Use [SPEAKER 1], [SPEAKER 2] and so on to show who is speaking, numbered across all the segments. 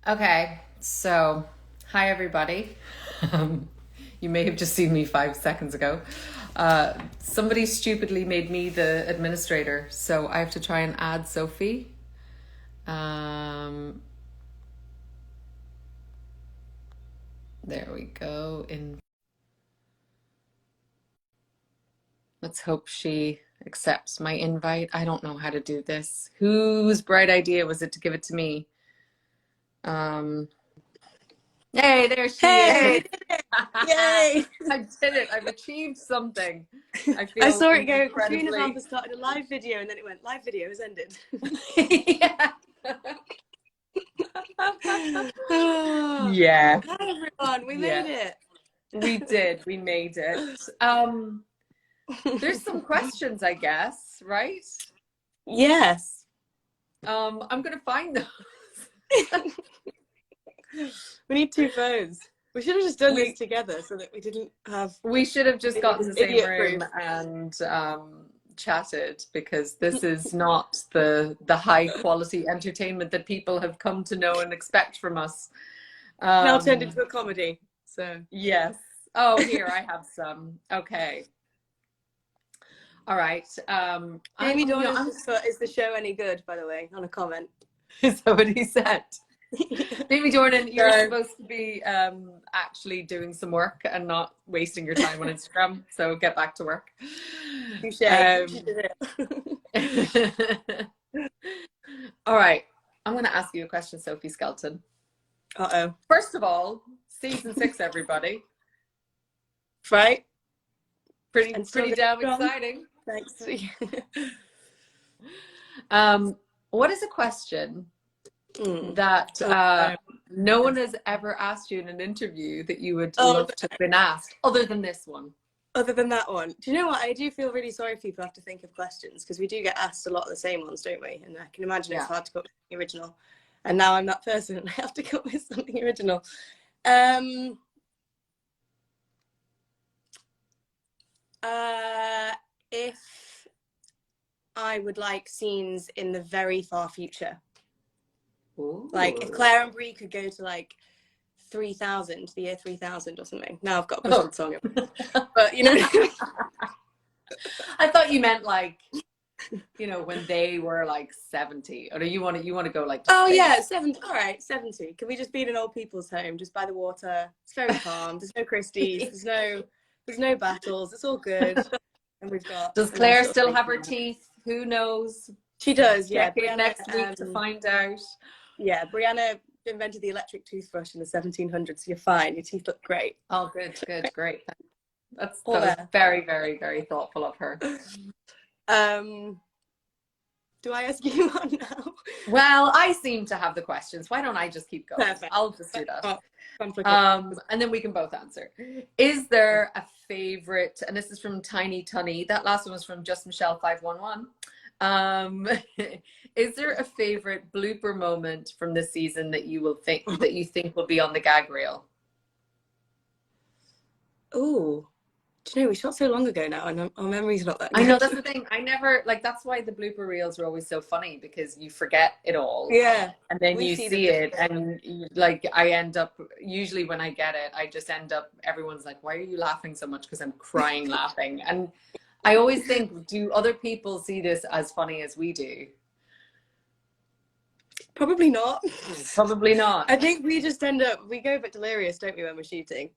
[SPEAKER 1] Okay, so hi everybody. You may have just seen me 5 seconds ago. Somebody stupidly made me the administrator, so I have to try and add Sophie. There we go. Let's hope she accepts my invite. I don't know how to do this. Whose bright idea was it to give it to me? Hey, there she
[SPEAKER 2] Hey,
[SPEAKER 1] is.
[SPEAKER 2] we did it! Yay!
[SPEAKER 1] I did it. I've achieved something. I
[SPEAKER 2] I
[SPEAKER 1] feel
[SPEAKER 2] saw it go. Caitriona
[SPEAKER 1] incredibly.
[SPEAKER 2] Balfe started a live video, and then it went live video has ended.
[SPEAKER 1] Yeah.
[SPEAKER 2] Oh,
[SPEAKER 1] Yeah.
[SPEAKER 2] hi everyone, we
[SPEAKER 1] Yeah.
[SPEAKER 2] made it.
[SPEAKER 1] We did. We made it. There's some questions, I guess, right?
[SPEAKER 2] Yes.
[SPEAKER 1] I'm gonna find those.
[SPEAKER 2] We need two phones. We should have just done
[SPEAKER 1] We
[SPEAKER 2] this together so that we didn't have
[SPEAKER 1] we should have just got in the same
[SPEAKER 2] idiot
[SPEAKER 1] room
[SPEAKER 2] proof.
[SPEAKER 1] and chatted, because this is not the high quality entertainment that people have come to know and expect from us.
[SPEAKER 2] Now turned into a comedy. So
[SPEAKER 1] Yes. Oh, here I have some. Okay. All right.
[SPEAKER 2] Jamie Dornan
[SPEAKER 1] I'm
[SPEAKER 2] just put, "Is the show any good?" By the way, on a comment.
[SPEAKER 1] Is that what he said? Jamie Dornan, you're
[SPEAKER 2] So,
[SPEAKER 1] supposed to be actually doing some work and not wasting your time on Instagram. So get back to work.
[SPEAKER 2] touche. She did
[SPEAKER 1] it. All right. I'm going to ask you a question, Sophie Skelton.
[SPEAKER 2] Uh-oh.
[SPEAKER 1] First of all, season 6, everybody.
[SPEAKER 2] Right?
[SPEAKER 1] Pretty damn
[SPEAKER 2] strong.
[SPEAKER 1] exciting.
[SPEAKER 2] Thanks.
[SPEAKER 1] What is a question
[SPEAKER 2] Mm.
[SPEAKER 1] that no one has ever asked you in an interview that you would love to have been asked, other than this one?
[SPEAKER 2] Other than that one, do you know what? I do feel really sorry for people who have to think of questions, because we do get asked a lot of the same ones, don't we? And I can imagine it's hard to come up with something original. And now I'm that person and I have to come up with something original. If I would like scenes in the very far future. Ooh. Like if Claire and Brie could go to like 3000, the year 3000 or something. Now I've got a busted song. But you know,
[SPEAKER 1] I thought you meant like, you know, when they were like 70, or you want to go like,
[SPEAKER 2] oh yeah, 70. All right, 70. Can we just be in an old people's home, just by the water? It's very calm. There's no Christies. There's no battles. It's all good. And we've got.
[SPEAKER 1] Does Claire still have her teeth? Who knows?
[SPEAKER 2] She does. Yeah.
[SPEAKER 1] Check it next week to find out.
[SPEAKER 2] Yeah, Brianna invented the electric toothbrush in the 1700s. So you're fine. Your teeth look great.
[SPEAKER 1] Oh, good, great. That was very, very, very thoughtful of her.
[SPEAKER 2] Do I ask you one now?
[SPEAKER 1] Well, I seem to have the questions. Why don't I just keep going?
[SPEAKER 2] Perfect.
[SPEAKER 1] I'll just do that.
[SPEAKER 2] Oh,
[SPEAKER 1] and then we can both answer. Is there a favorite? And this is from Tiny Tunny. That last one was from Just Michelle 511. Is there a favorite blooper moment from this season that you think will be on the gag reel?
[SPEAKER 2] Oh, do you know, we shot so long ago now, and our memory's not that good.
[SPEAKER 1] I know, that's the thing. I never, like, that's why the blooper reels are always so funny, because you forget it all.
[SPEAKER 2] Yeah.
[SPEAKER 1] And then you see it, and like, I end up, usually when I get it, I just end up, everyone's like, why are you laughing so much? Because I'm crying laughing. And I always think, do other people see this as funny as we do?
[SPEAKER 2] Probably not.
[SPEAKER 1] Probably not.
[SPEAKER 2] I think we just we go a bit delirious, don't we, when we're shooting?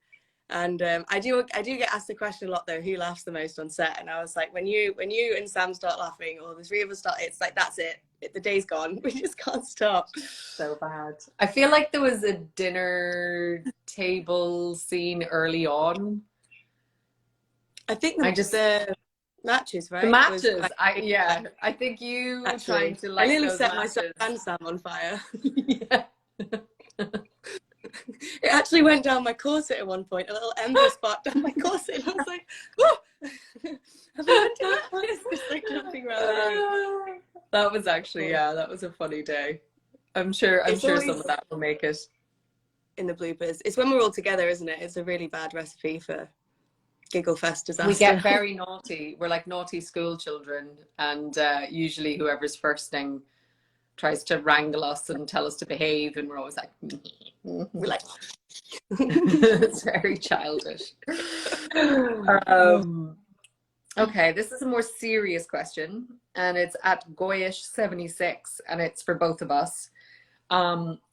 [SPEAKER 2] And I do get asked the question a lot, though, who laughs the most on set? And I was like, when you and Sam start laughing, or the three of us start, it's like, that's it. The day's gone. We just can't stop.
[SPEAKER 1] So bad. I feel like there was a dinner table scene early on.
[SPEAKER 2] I think the matches, right?
[SPEAKER 1] The matches. I think you trying to like.
[SPEAKER 2] I nearly set
[SPEAKER 1] matches.
[SPEAKER 2] myself and Sam on fire.
[SPEAKER 1] Yeah.
[SPEAKER 2] It actually went down my corset at one point, a little ember spot down my corset. And I was like, oh, have I went to that? Just like jumping around the room.
[SPEAKER 1] That was actually, that was a funny day. I'm sure some of that will make it.
[SPEAKER 2] In the bloopers. It's when we're all together, isn't it? It's a really bad recipe for giggle fest disaster.
[SPEAKER 1] We get very naughty. We're like naughty school children, and usually whoever's firsting tries to wrangle us and tell us to behave, and we're always like,
[SPEAKER 2] We're like,
[SPEAKER 1] it's very childish. Okay, this is a more serious question, and it's at Goyish76, and it's for both of us.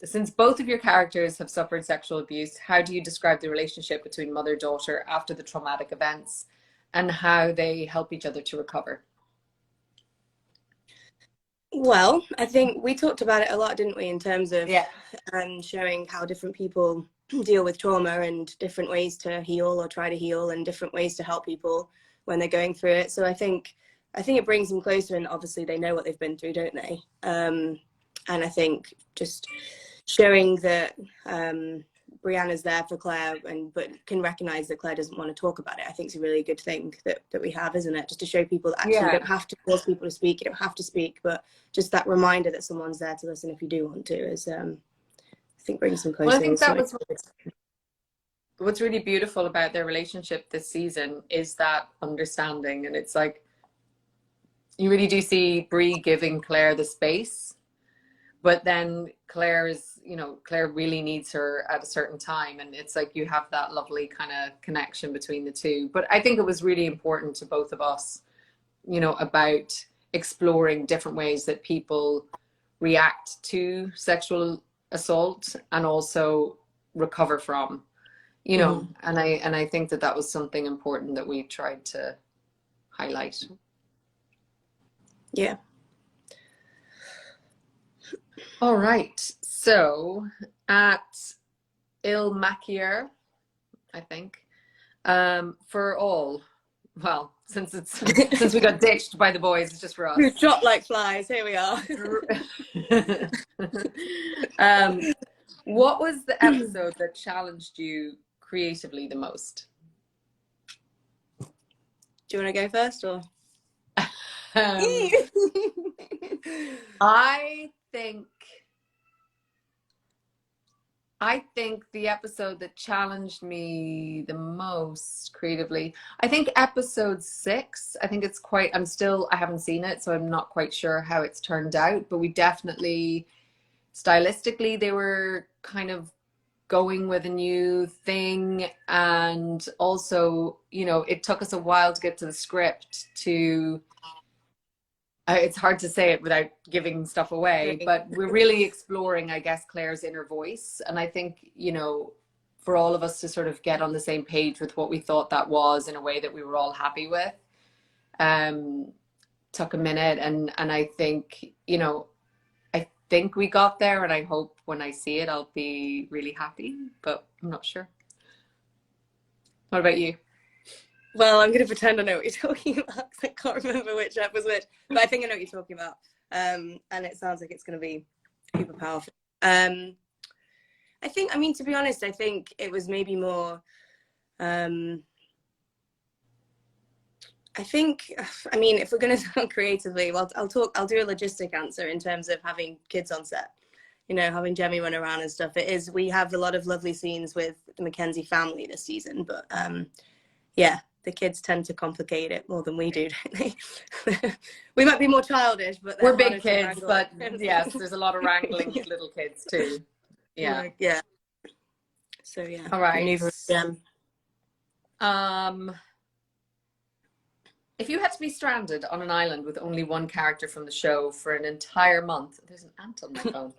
[SPEAKER 1] Since both of your characters have suffered sexual abuse, how do you describe the relationship between mother-daughter after the traumatic events, and how they help each other to recover?
[SPEAKER 2] Well, I think we talked about it a lot, didn't we, in terms of showing how different people deal with trauma and different ways to heal or try to heal, and different ways to help people when they're going through it. So I think it brings them closer, and obviously they know what they've been through, don't they? And I think just showing that Brianna's there for Claire, but can recognize that Claire doesn't want to talk about it, I think is a really good thing that we have, isn't it? Just to show people that actually you don't have to force people to speak, you don't have to speak, but just that reminder that someone's there to listen if you do want to is, I think, brings them closer.
[SPEAKER 1] Well, I think that was what's really beautiful about their relationship this season, is that understanding. And it's like, you really do see Brie giving Claire the space, but then Claire really needs her at a certain time. And it's like, you have that lovely kind of connection between the two. But I think it was really important to both of us, about exploring different ways that people react to sexual assault and also recover from, and I think that was something important that we tried to highlight.
[SPEAKER 2] Yeah.
[SPEAKER 1] All right. So at Il Makier, I think, for all, well, since we got ditched by the boys, it's just for us.
[SPEAKER 2] We've dropped like flies. Here we are.
[SPEAKER 1] What was the episode that challenged you creatively the most?
[SPEAKER 2] Do you want to go first, or?
[SPEAKER 1] I think the episode that challenged me the most creatively, I think episode 6. I think it's I haven't seen it, so I'm not quite sure how it's turned out, but we definitely, stylistically, they were kind of going with a new thing. And also, it took us a while to get to the script it's hard to say it without giving stuff away, but we're really exploring, I guess, Claire's inner voice. And I think, for all of us to sort of get on the same page with what we thought that was in a way that we were all happy with, took a minute. And I think, I think we got there, and I hope when I see it, I'll be really happy, but I'm not sure. What about you?
[SPEAKER 2] Well, I'm going to pretend I know what you're talking about, because I can't remember which ep was which, but I think I know what you're talking about. And it sounds like it's going to be super powerful. I think, to be honest, I think it was maybe more, if we're going to talk creatively, well, I'll do a logistic answer in terms of having kids on set, having Jemmy run around and stuff. We have a lot of lovely scenes with the Mackenzie family this season, but yeah, the kids tend to complicate it more than we do, don't they? We might be more childish, but
[SPEAKER 1] we're big kids, but yes, there's a lot of wrangling with little kids too. Yeah.
[SPEAKER 2] Yeah. So yeah.
[SPEAKER 1] All right. If you had to be stranded on an island with only one character from the show for an entire month, there's an ant on my phone.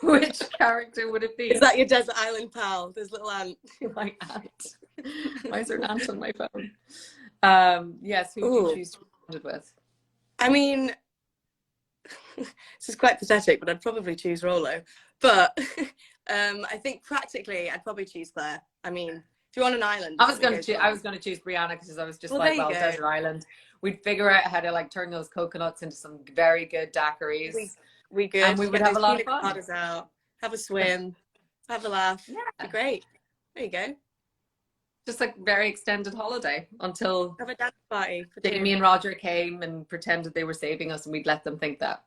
[SPEAKER 1] Which character would it be?
[SPEAKER 2] Is that your desert island pal? This little ant.
[SPEAKER 1] My ant. Why is there an ant on my phone? Yes, who would you choose to be stranded with?
[SPEAKER 2] This is quite pathetic, but I'd probably choose Rolo. But I think practically I'd probably choose Claire. If you're on an island,
[SPEAKER 1] I was going to choose Brianna, because I was just desert island. We'd figure out how to turn those coconuts into some very good daiquiris.
[SPEAKER 2] We could.
[SPEAKER 1] And we would have a lot of fun.
[SPEAKER 2] Out, have a swim, have a laugh. Yeah. Be great. There you go.
[SPEAKER 1] Just very extended holiday until
[SPEAKER 2] have a dance party.
[SPEAKER 1] Jamie and Roger came and pretended they were saving us, and we'd let them think that.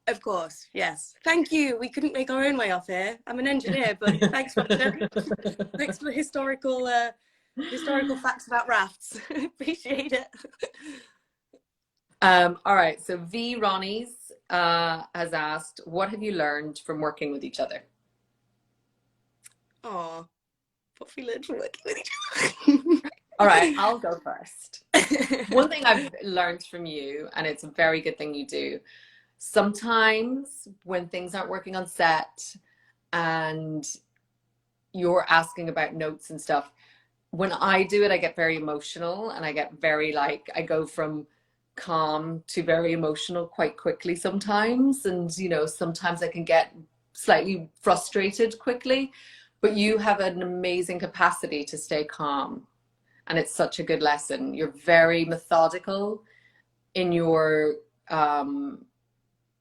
[SPEAKER 2] Of course, yes. Thank you. We couldn't make our own way off here. I'm an engineer, but thanks for the historical facts about rafts. Appreciate it.
[SPEAKER 1] All right. So V Ronnie's has asked, what have you learned from working with each other?
[SPEAKER 2] Oh, what have we learned from working with each other?
[SPEAKER 1] All right, I'll go first. One thing I've learned from you, and it's a very good thing you do, sometimes when things aren't working on set and you're asking about notes and stuff, when I do it, I get very emotional and I get very like, I go from calm to very emotional quite quickly sometimes. And, you know, sometimes I can get slightly frustrated quickly, but you have an amazing capacity to stay calm. And it's such a good lesson. You're very methodical in your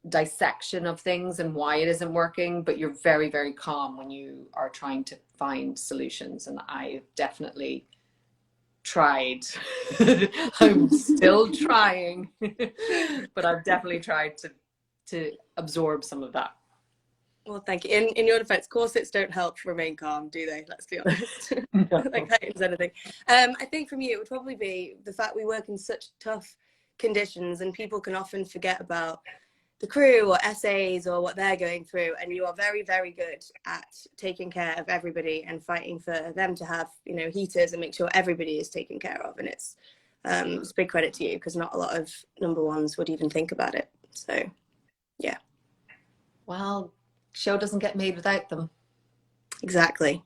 [SPEAKER 1] dissection of things and why it isn't working, but you're very, very calm when you are trying to find solutions. And I've definitely tried. I'm still trying, but I've definitely tried to absorb some of that.
[SPEAKER 2] Well, thank you. In your defense, corsets don't help remain calm, do they? Let's be honest.
[SPEAKER 1] No.
[SPEAKER 2] Like heightens anything. I think for me, it would probably be the fact we work in such tough conditions and people can often forget about the crew or essays or what they're going through. And you are very, very good at taking care of everybody and fighting for them to have, you know, heaters and make sure everybody is taken care of. And it's a big credit to you because not a lot of number ones would even think about it. So, yeah.
[SPEAKER 1] Well, show doesn't get made without them.
[SPEAKER 2] Exactly.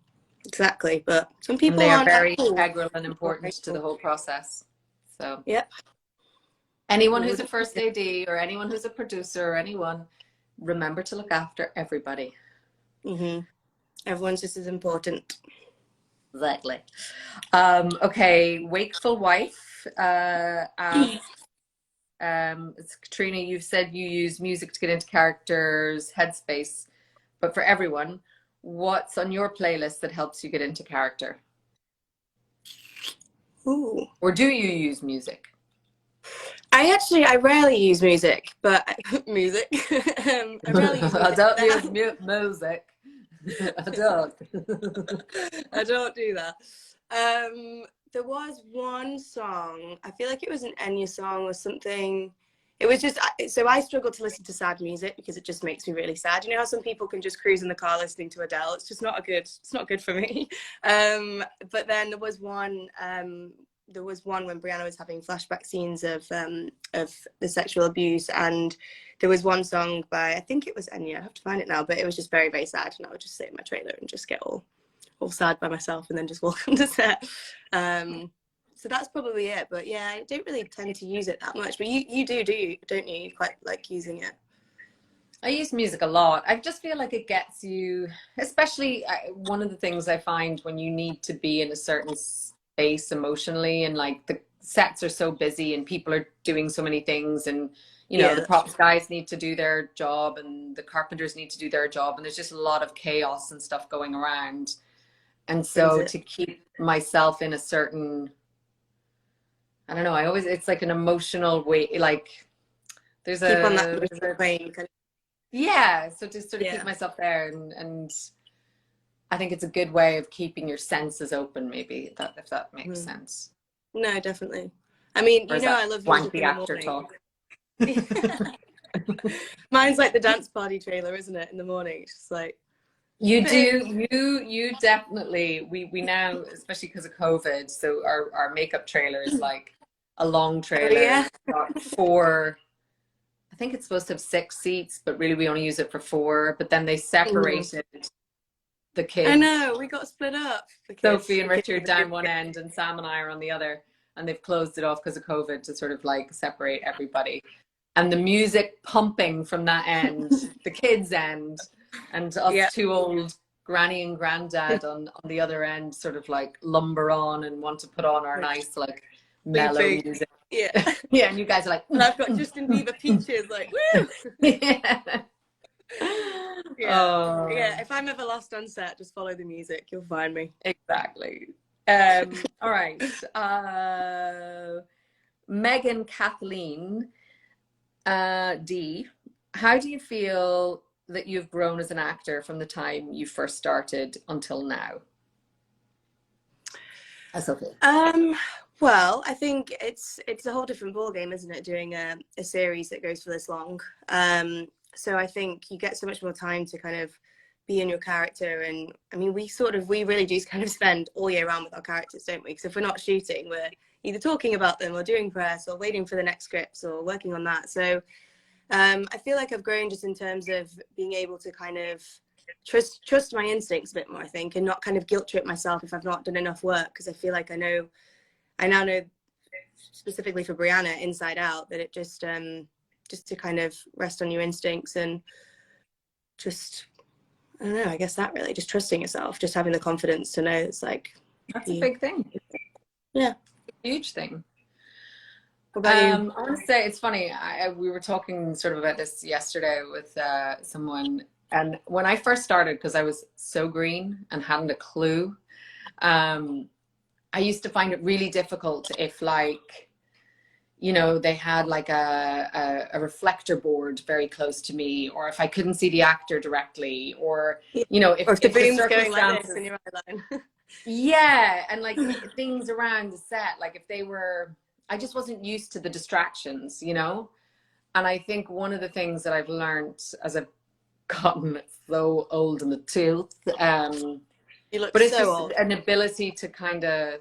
[SPEAKER 2] But some people
[SPEAKER 1] and they are
[SPEAKER 2] aren't
[SPEAKER 1] very
[SPEAKER 2] cool.
[SPEAKER 1] integral and important to the whole process. So
[SPEAKER 2] yep.
[SPEAKER 1] Anyone who's a first AD or anyone who's a producer or anyone, remember to look after everybody.
[SPEAKER 2] Mm-hmm. Everyone's just as important.
[SPEAKER 1] Exactly. Okay, Wakeful Wife asks, it's Caitriona, you've said you use music to get into characters' headspace, but for everyone, what's on your playlist that helps you get into character?
[SPEAKER 2] Ooh.
[SPEAKER 1] Or do you use music?
[SPEAKER 2] I rarely use music, but music. I rarely use music.
[SPEAKER 1] I don't use music. I don't.
[SPEAKER 2] I don't do that. There was one song, I feel like it was an Enya song or something. It was just, so I struggle to listen to sad music because it just makes me really sad. You know how some people can just cruise in the car listening to Adele? It's just it's not good for me. But then there was one when Brianna was having flashback scenes of the sexual abuse, and there was one song by, I think it was Enya, I have to find it now, but it was just very, very sad, and I would just sit in my trailer and just get all sad by myself and then just walk on to set. So that's probably it, but yeah, I don't really tend to use it that much, but you do, don't you? You quite like using it.
[SPEAKER 1] I use music a lot. I just feel like it gets you, especially one of the things I find when you need to be in a certain space emotionally, and like the sets are so busy and people are doing so many things, and you know, the props guys need to do their job and the carpenters need to do their job, and there's just a lot of chaos and stuff going around. And so to keep myself in a certain, I don't know, it's like an emotional way, like there's
[SPEAKER 2] keep on that plane.
[SPEAKER 1] Yeah, so to sort of keep myself there, and I think it's a good way of keeping your senses open, maybe, if that makes sense.
[SPEAKER 2] No, definitely. I mean, you know, I love music in the
[SPEAKER 1] actor
[SPEAKER 2] morning. Talk. Mine's like the dance party trailer, isn't it? In the morning, it's just like
[SPEAKER 1] you definitely. We now, especially because of COVID, so our makeup trailer is like a long trailer.
[SPEAKER 2] Oh, yeah.
[SPEAKER 1] Got 4. I think it's supposed to have 6 seats, but really we only use it for 4. But then they separated the kids.
[SPEAKER 2] I know, we got split up.
[SPEAKER 1] Sophie and Richard down one end and Sam and I are on the other, and they've closed it off because of COVID to sort of like separate everybody. And the music pumping from that end, the kids' end, and us 2 old granny and granddad on the other end sort of like lumber on and want to put on our nice like mellow music.
[SPEAKER 2] Yeah.
[SPEAKER 1] Yeah, and you guys are like,
[SPEAKER 2] and I've got Justin Bieber Peaches, like, woo! Yeah, if I'm ever lost on set, just follow the music, you'll find me.
[SPEAKER 1] Exactly. All right. Megan Kathleen D, how do you feel that you've grown as an actor from the time you first started until now? Sophie.
[SPEAKER 2] Well, I think it's a whole different ballgame, isn't it, doing a series that goes for this long. So I think you get so much more time to kind of be in your character. And I mean, we really do kind of spend all year round with our characters, don't we? Because if we're not shooting, we're either talking about them or doing press or waiting for the next scripts or working on that. So I feel like I've grown just in terms of being able to kind of trust my instincts a bit more, I think, and not kind of guilt trip myself if I've not done enough work, because I feel like I now know specifically for Brianna Inside Out that it just to kind of rest on your instincts and just, I don't know, I guess that really just trusting yourself, just having the confidence to know it's like
[SPEAKER 1] that's a big thing.
[SPEAKER 2] Yeah,
[SPEAKER 1] huge thing.
[SPEAKER 2] What about you?
[SPEAKER 1] I want to say it's funny. We were talking sort of about this yesterday with someone, and when I first started, because I was so green and hadn't a clue, I used to find it really difficult if, like, you know, they had like a reflector board very close to me, or if I couldn't see the actor directly, or, you know, if
[SPEAKER 2] the boom's
[SPEAKER 1] the
[SPEAKER 2] going like this in your eyeline.
[SPEAKER 1] yeah, and like things around the set, like if they were, I just wasn't used to the distractions, you know? And I think one of the things that I've learned as I've gotten so old in the tooth,
[SPEAKER 2] You look
[SPEAKER 1] but it's
[SPEAKER 2] so
[SPEAKER 1] just
[SPEAKER 2] old.
[SPEAKER 1] an ability to kind of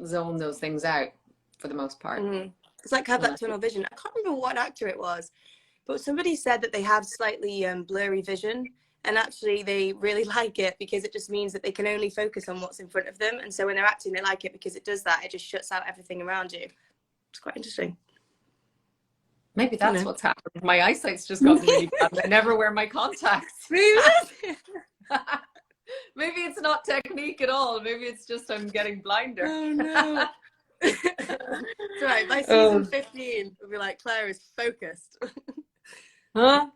[SPEAKER 1] zone those things out for the most part.
[SPEAKER 2] Mm-hmm. It's like have that tunnel vision. I can't remember what actor it was, but somebody said that they have slightly blurry vision, and actually they really like it because it just means that they can only focus on what's in front of them. And so when they're acting, they like it because it does that. It just shuts out everything around you. It's quite interesting.
[SPEAKER 1] Maybe that's what's happened. My eyesight's just gotten really bad. I never wear my contacts. Maybe it's not technique at all. Maybe it's just I'm getting blinder.
[SPEAKER 2] Oh no. It's right. By season 15, we'll be like, Claire is focused.
[SPEAKER 1] Huh?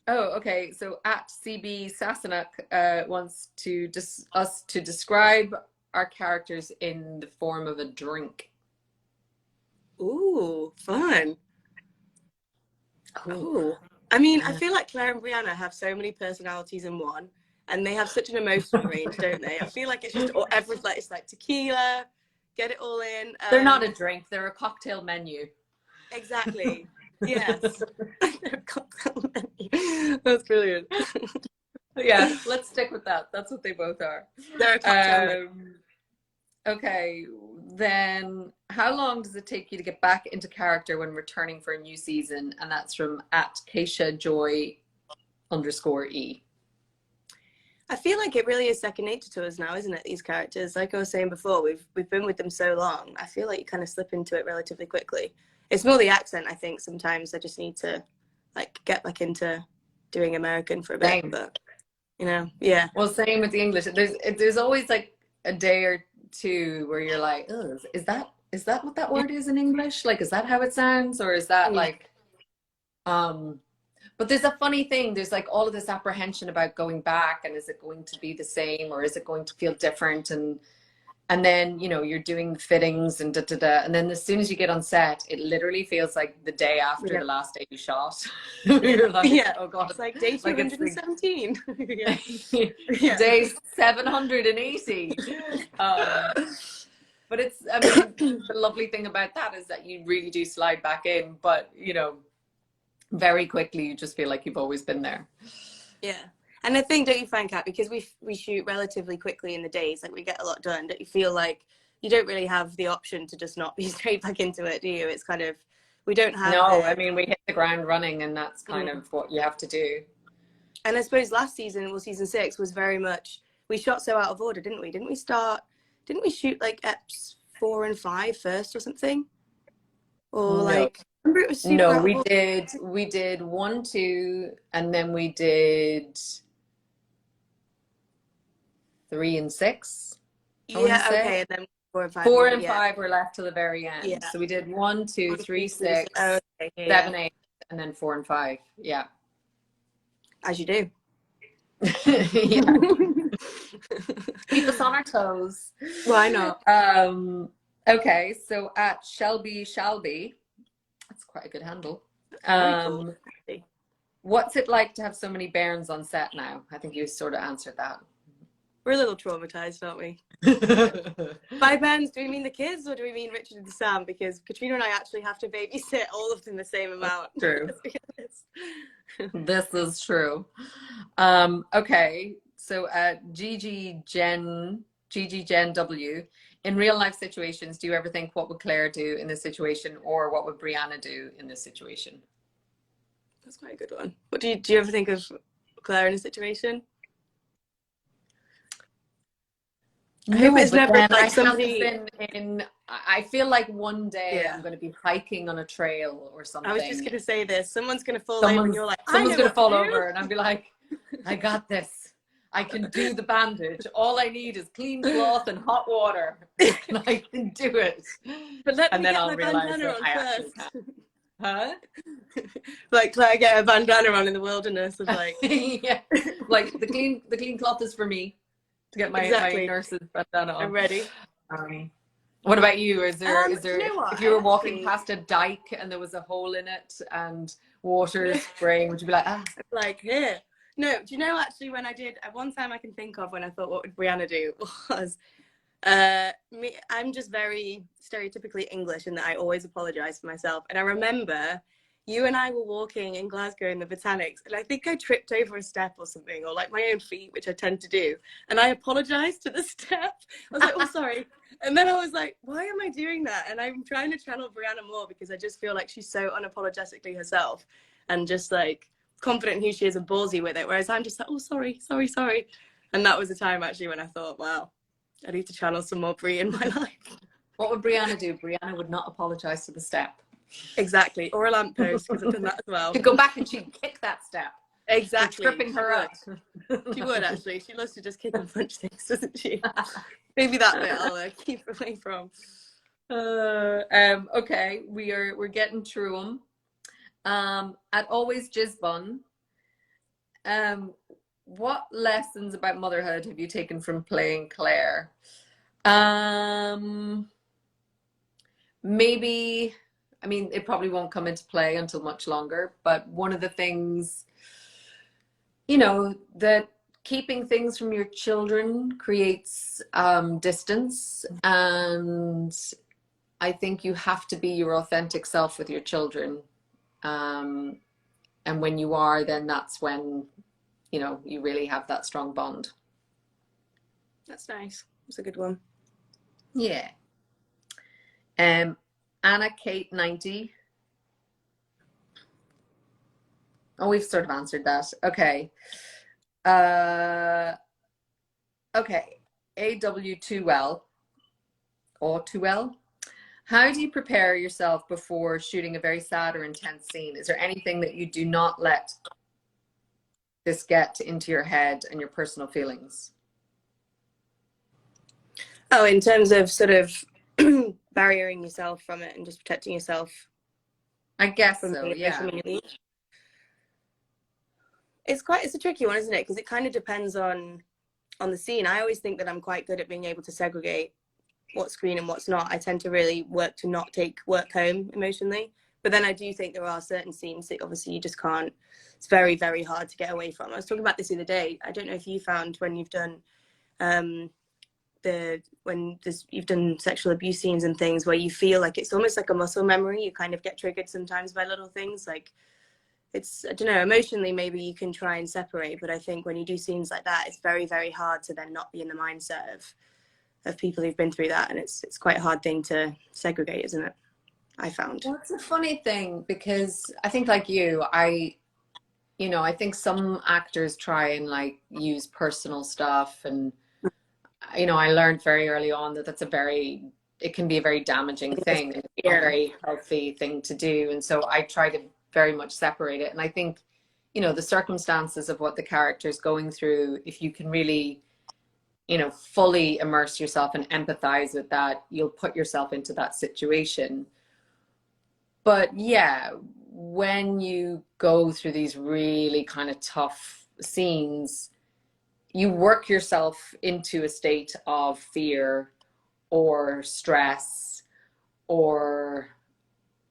[SPEAKER 1] Oh, okay. So at CB Sasanuk wants us to describe our characters in the form of a drink.
[SPEAKER 2] Ooh, fun.
[SPEAKER 1] Cool.
[SPEAKER 2] I mean, I feel like Claire and Brianna have so many personalities in one, and they have such an emotional range, don't they? I feel like it's just it's like tequila, get it all in.
[SPEAKER 1] They're not a drink; they're a cocktail menu.
[SPEAKER 2] Exactly. Yes. They're a cocktail menu. That's brilliant.
[SPEAKER 1] Yeah, let's stick with that. That's what they both are.
[SPEAKER 2] They're a cocktail menu.
[SPEAKER 1] Okay, then how long does it take you to get back into character when returning for a new season? And that's from at Keisha Joy _E.
[SPEAKER 2] I feel like it really is second nature to us now, isn't it? These characters, like I was saying before, we've been with them so long. I feel like you kind of slip into it relatively quickly. It's more the accent, I think. Sometimes I just need to like get back into doing American for a bit. Same. But you know, yeah.
[SPEAKER 1] Well, same with the English. There's always like a day or two where you're like, oh, is that what that word is in English? Like, is that how it sounds, or is that like, but there's a funny thing. There's like all of this apprehension about going back, and is it going to be the same, or is it going to feel different? And then, you know, you're doing fittings and and then as soon as you get on set, it literally feels like the day after the last day you shot. You're like, oh god,
[SPEAKER 2] it's like day 217.
[SPEAKER 1] Day 780. But it's, I mean, the lovely thing about that is that you really do slide back in, but you know, very quickly you just feel like you've always been there.
[SPEAKER 2] Yeah. And I think, don't you find, Kat, because we shoot relatively quickly in the days, like we get a lot done, don't you feel like you don't really have the option to just not be straight back into it, do you? It's kind of, we don't have...
[SPEAKER 1] No, I mean, we hit the ground running, and that's kind of what you have to do.
[SPEAKER 2] And I suppose last season, well, season 6 was very much, we shot so out of order, didn't we? Didn't we shoot like eps 4 and 5 first or something? Or
[SPEAKER 1] no.
[SPEAKER 2] like... Remember it was super
[SPEAKER 1] we did 1, 2, and then we did 3 and 6.
[SPEAKER 2] Yeah, okay, and then 4 and 5.
[SPEAKER 1] 4 and 5 were left till the very end.
[SPEAKER 2] Yeah.
[SPEAKER 1] So we did 1, 2, 3, 6, 7, 8, and then 4 and 5. Yeah.
[SPEAKER 2] As you do.
[SPEAKER 1] Yeah. Keep us on our toes.
[SPEAKER 2] Why not?
[SPEAKER 1] Okay, so at Shelby, that's quite a good handle.
[SPEAKER 2] Cool.
[SPEAKER 1] What's it like to have so many bairns on set now? I think you sort of answered that.
[SPEAKER 2] We're a little traumatized, aren't we? By bands, do we mean the kids or do we mean Richard and Sam? Because Caitriona and I actually have to babysit all of them the same amount.
[SPEAKER 1] True. This is true. Okay, so Gigi Gen W, in real life situations, do you ever think what would Claire do in this situation, or what would Brianna do in this situation?
[SPEAKER 2] That's quite a good one. What do you ever think of Claire in a situation? I hope it's never like somebody.
[SPEAKER 1] I feel like one day I'm going to be hiking on a trail or something.
[SPEAKER 2] I was just going to say this. Someone's going to fall over and you're like,
[SPEAKER 1] someone's going to fall over and I'll be like, I got this. I can do the bandage. All I need is clean cloth and hot water, and I can do it.
[SPEAKER 2] But and then I'll realize that I
[SPEAKER 1] actually can. Huh?
[SPEAKER 2] Like Claire get a bandana on in the wilderness of like,
[SPEAKER 1] yeah, like the clean cloth is for me to get my nurse's bandana on.
[SPEAKER 2] I'm ready.
[SPEAKER 1] What about you? Is there
[SPEAKER 2] you know what?
[SPEAKER 1] If you were walking past a dike and there was a hole in it and water spraying, would you be like,
[SPEAKER 2] like here? No, do you know actually when I did one time I can think of when I thought what would Brianna do was I'm just very stereotypically English in that I always apologize for myself. And I remember you and I were walking in Glasgow in the Botanics, and I think I tripped over a step or something, or like my own feet, which I tend to do. And I apologized to the step. I was like, oh, sorry. And then I was like, why am I doing that? And I'm trying to channel Brianna more because I just feel like she's so unapologetically herself and just like confident in who she is and ballsy with it. Whereas I'm just like, oh, sorry. And that was the time actually when I thought, wow, I need to channel some more Brie in my life.
[SPEAKER 1] What would Brianna do? Brianna would not apologize to the step.
[SPEAKER 2] Exactly. Or a lamppost, because I've done that as well.
[SPEAKER 1] She'd go back and she'd kick that step.
[SPEAKER 2] Exactly.
[SPEAKER 1] Tripping her up.
[SPEAKER 2] She would actually. She loves to just kick and punch things, doesn't she? Maybe that bit I'll keep away from.
[SPEAKER 1] Okay, we're getting through them. At Always Jizz Bun, what lessons about motherhood have you taken from playing Claire? Maybe, I mean, it probably won't come into play until much longer, but one of the things, you know, that keeping things from your children creates distance, and I think you have to be your authentic self with your children. And when you are, then that's when, you know, you really have that strong bond.
[SPEAKER 2] That's nice. That's a good one.
[SPEAKER 1] Yeah. Anna Kate 90. Oh, we've sort of answered that. Okay. Okay. AW Too Well. Or Too Well. How do you prepare yourself before shooting a very sad or intense scene? Is there anything that you do not let this get into your head and your personal feelings?
[SPEAKER 2] Oh, in terms of sort of barriering yourself from it and just protecting yourself.
[SPEAKER 1] I guess so, yeah.
[SPEAKER 2] It's a tricky one, isn't it? Because it kind of depends on the scene. I always think that I'm quite good at being able to segregate what's screen and what's not. I tend to really work to not take work home emotionally. But then I do think there are certain scenes that obviously you just can't. It's very, very hard to get away from. I was talking about this the other day. I don't know if you found when you've done you've done sexual abuse scenes and things where you feel like it's almost like a muscle memory. You kind of get triggered sometimes by little things. Like it's, I don't know, emotionally maybe you can try and separate, but I think when you do scenes like that, it's very, very hard to then not be in the mindset of people who've been through that, and it's quite a hard thing to segregate, isn't it? I found.
[SPEAKER 1] Well, it's a funny thing because I think like you, I think some actors try and like use personal stuff, and you know, I learned very early on that it can be a very damaging thing, and a very healthy thing to do, and so I try to very much separate it. And I think, you know, the circumstances of what the character is going through, if you can really, you know, fully immerse yourself and empathize with that, you'll put yourself into that situation. But yeah, when you go through these really kind of tough scenes, you work yourself into a state of fear or stress or,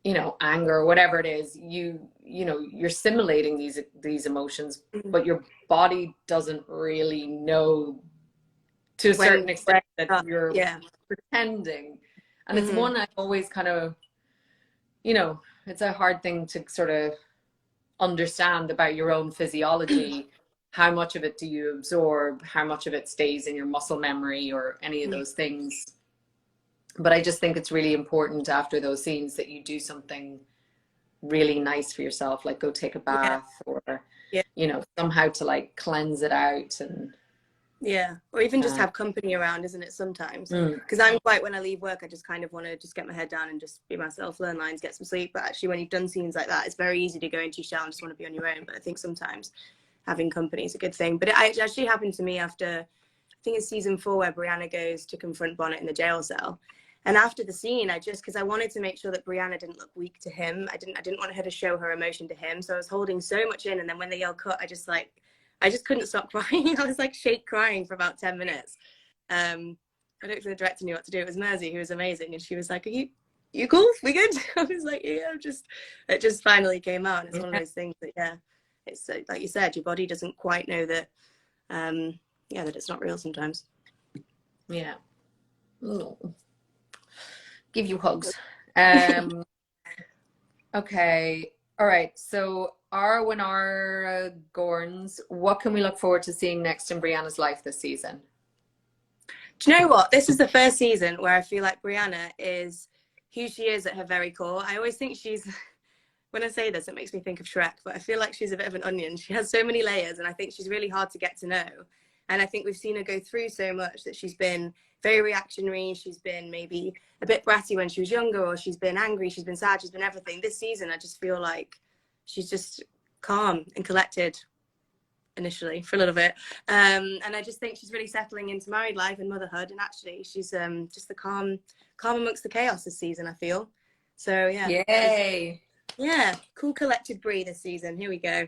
[SPEAKER 1] you know, anger, or whatever it is. You're simulating these emotions, but your body doesn't really know to a certain extent that you're
[SPEAKER 2] yeah,
[SPEAKER 1] pretending. And it's one I always kind of, you know, it's a hard thing to sort of understand about your own physiology. How much of it do you absorb? How much of it stays in your muscle memory or any of those things? But I just think it's really important after those scenes that you do something really nice for yourself, like go take a bath or, you know, somehow to like cleanse it out. And
[SPEAKER 2] or even just have company around, isn't it, sometimes? Because I'm quite, when I leave work, I just kind of want to just get my head down and just be myself, learn lines, get some sleep. But actually when you've done scenes like that, it's very easy to go into your shell and just want to be on your own. But I think sometimes having company is a good thing. But it actually happened to me after, I think it's season 4, where Brianna goes to confront Bonnet in the jail cell. And after the scene, because I wanted to make sure that Brianna didn't look weak to him. I didn't want her to show her emotion to him. So I was holding so much in. And then when they yelled cut, I just couldn't stop crying. I was like crying for about 10 minutes. I don't think the director knew what to do. It was Mersey, who was amazing. And she was like, are you cool? We good? I was like, yeah, it just finally came out. And it's one of those things that, it's like you said, your body doesn't quite know that, that it's not real sometimes.
[SPEAKER 1] Yeah. Ooh. Give you hugs. Okay. All right. So our Gorns, what can we look forward to seeing next in Brianna's life this season?
[SPEAKER 2] Do you know what? This is the first season where I feel like Brianna is who she is at her very core. I always think when I say this, it makes me think of Shrek, but I feel like she's a bit of an onion. She has so many layers, and I think she's really hard to get to know. And I think we've seen her go through so much, that she's been very reactionary. She's been maybe a bit bratty when she was younger, or she's been angry, she's been sad, she's been everything. This season, I just feel like she's just calm and collected initially for a little bit. And I just think she's really settling into married life and motherhood. And actually, she's just the calm amongst the chaos this season, I feel. So, yeah.
[SPEAKER 1] Yay.
[SPEAKER 2] Yeah. Cool, collected Brie this season. Here we go.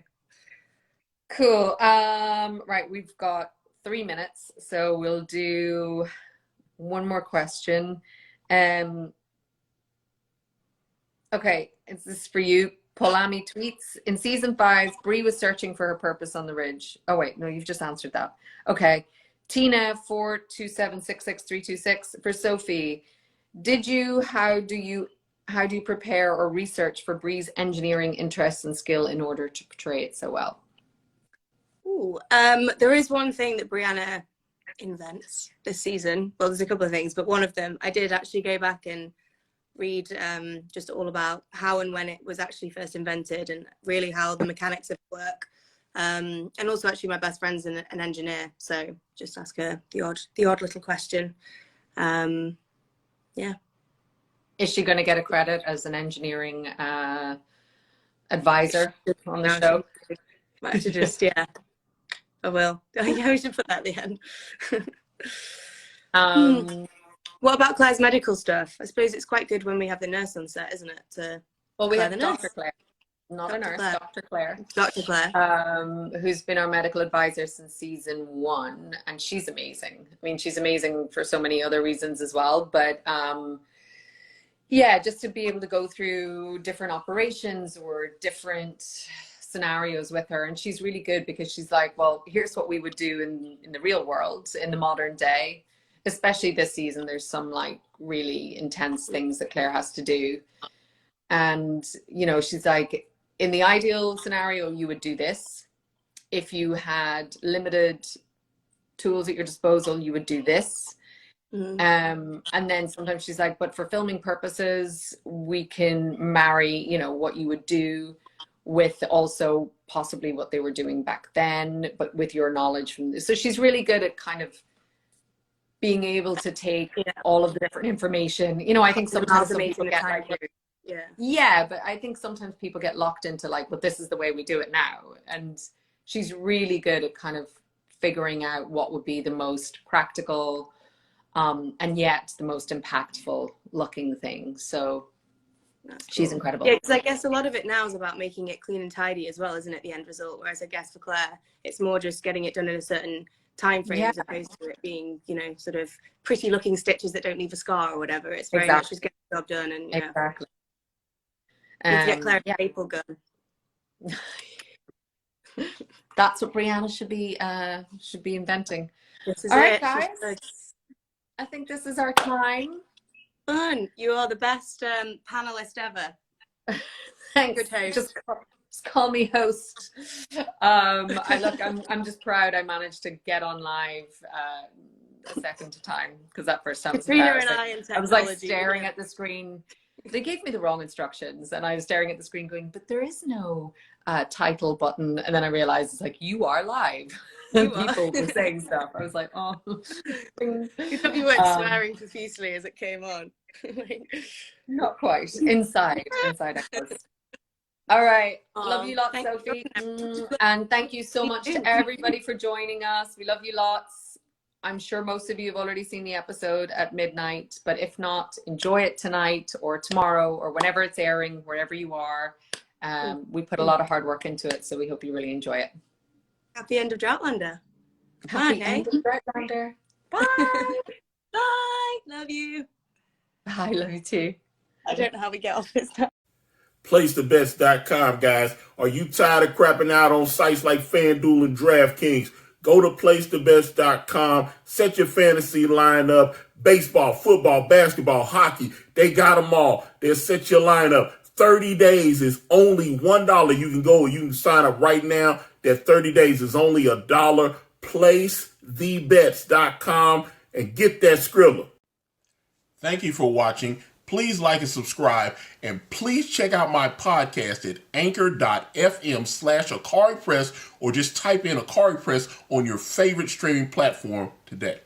[SPEAKER 1] Cool. Right. We've got 3 minutes, so we'll do one more question. Okay, is this for you? Polami tweets, in season 5, Brie was searching for her purpose on the ridge. Oh wait, no, you've just answered that. Okay. Tina 4276636 for Sophie. How do you prepare or research for Brie's engineering interests and skill in order to portray it so well?
[SPEAKER 2] Ooh, there is one thing that Brianna invents this season. Well, there's a couple of things, but one of them, I did actually go back and read just all about how and when it was actually first invented, and really how the mechanics of it work. And also, actually, my best friend's an engineer, so just ask her the odd little question. Yeah.
[SPEAKER 1] Is she going to get a credit as an engineering advisor on the show?
[SPEAKER 2] Might have to just, yeah. I will. Yeah, we should put that at the end. What about Claire's medical stuff? I suppose it's quite good when we have the nurse on set, isn't it?
[SPEAKER 1] We have Dr. Claire, not a nurse, Dr. Claire.
[SPEAKER 2] Dr. Claire.
[SPEAKER 1] Who's been our medical advisor since season 1, and she's amazing. I mean, she's amazing for so many other reasons as well, but yeah, just to be able to go through different operations or different scenarios with her, and she's really good because she's like, well, here's what we would do in the real world, in the modern day. Especially this season, there's some like really intense things that Claire has to do, and you know, she's like, in the ideal scenario you would do this. If you had limited tools at your disposal, you would do this. And then sometimes she's like, but for filming purposes, we can marry, you know, what you would do with also possibly what they were doing back then, but with your knowledge from this. So she's really good at kind of being able to take all of the different information. You know, I think sometimes some people get like, but I think sometimes people get locked into like, well, this is the way we do it now. And she's really good at kind of figuring out what would be the most practical and yet the most impactful looking thing. So she's incredible.
[SPEAKER 2] Yeah, because I guess a lot of it now is about making it clean and tidy as well, isn't it, the end result? Whereas I guess for Claire, it's more just getting it done in a certain time frame as opposed to it being, you know, sort of pretty looking stitches that don't leave a scar or whatever. It's very much just get the job done. And
[SPEAKER 1] exactly.
[SPEAKER 2] You need to get Claire a staple gun.
[SPEAKER 1] That's what Brianna should be inventing.
[SPEAKER 2] This is
[SPEAKER 1] All right,
[SPEAKER 2] it.
[SPEAKER 1] guys. I think this is our time.
[SPEAKER 2] Fun. You are the best panelist ever.
[SPEAKER 1] Thanks.
[SPEAKER 2] Good host.
[SPEAKER 1] Just call me host. I'm just proud I managed to get on live a second time, because that first time was embarrassing. I was like staring at the screen. They gave me the wrong instructions, and I was staring at the screen going, but there is no title button. And then I realized it's like, you are live. And people were saying stuff. I was like, oh.
[SPEAKER 2] You thought you weren't swearing profusely as it came on.
[SPEAKER 1] Not quite. Inside I was. All right. Love you lots, Sophie. And thank you so much to everybody for joining us. We love you lots. I'm sure most of you have already seen the episode at midnight, but if not, enjoy it tonight or tomorrow or whenever it's airing, wherever you are. We put a lot of hard work into it, so we hope you really enjoy it.
[SPEAKER 2] Happy end of Droughtlander.
[SPEAKER 1] Happy end of Droughtlander. Bye.
[SPEAKER 2] Bye. Love you.
[SPEAKER 1] Bye. Love you too.
[SPEAKER 2] I don't know how we get off this time.
[SPEAKER 3] PlaceTheBets.com, guys. Are you tired of crapping out on sites like Fanduel and Draftkings? Go to PlaceTheBets.com. Set your fantasy lineup. Baseball, football, basketball, hockey. They got them all. They'll set your lineup. 30 days is only $1. You can go, you can sign up right now. That 30 days is only $1. PlaceTheBets.com and get that Skrilla. Thank you for watching. Please like and subscribe, and please check out my podcast at anchor.fm/AkariPress, or just type in Akari Press on your favorite streaming platform today.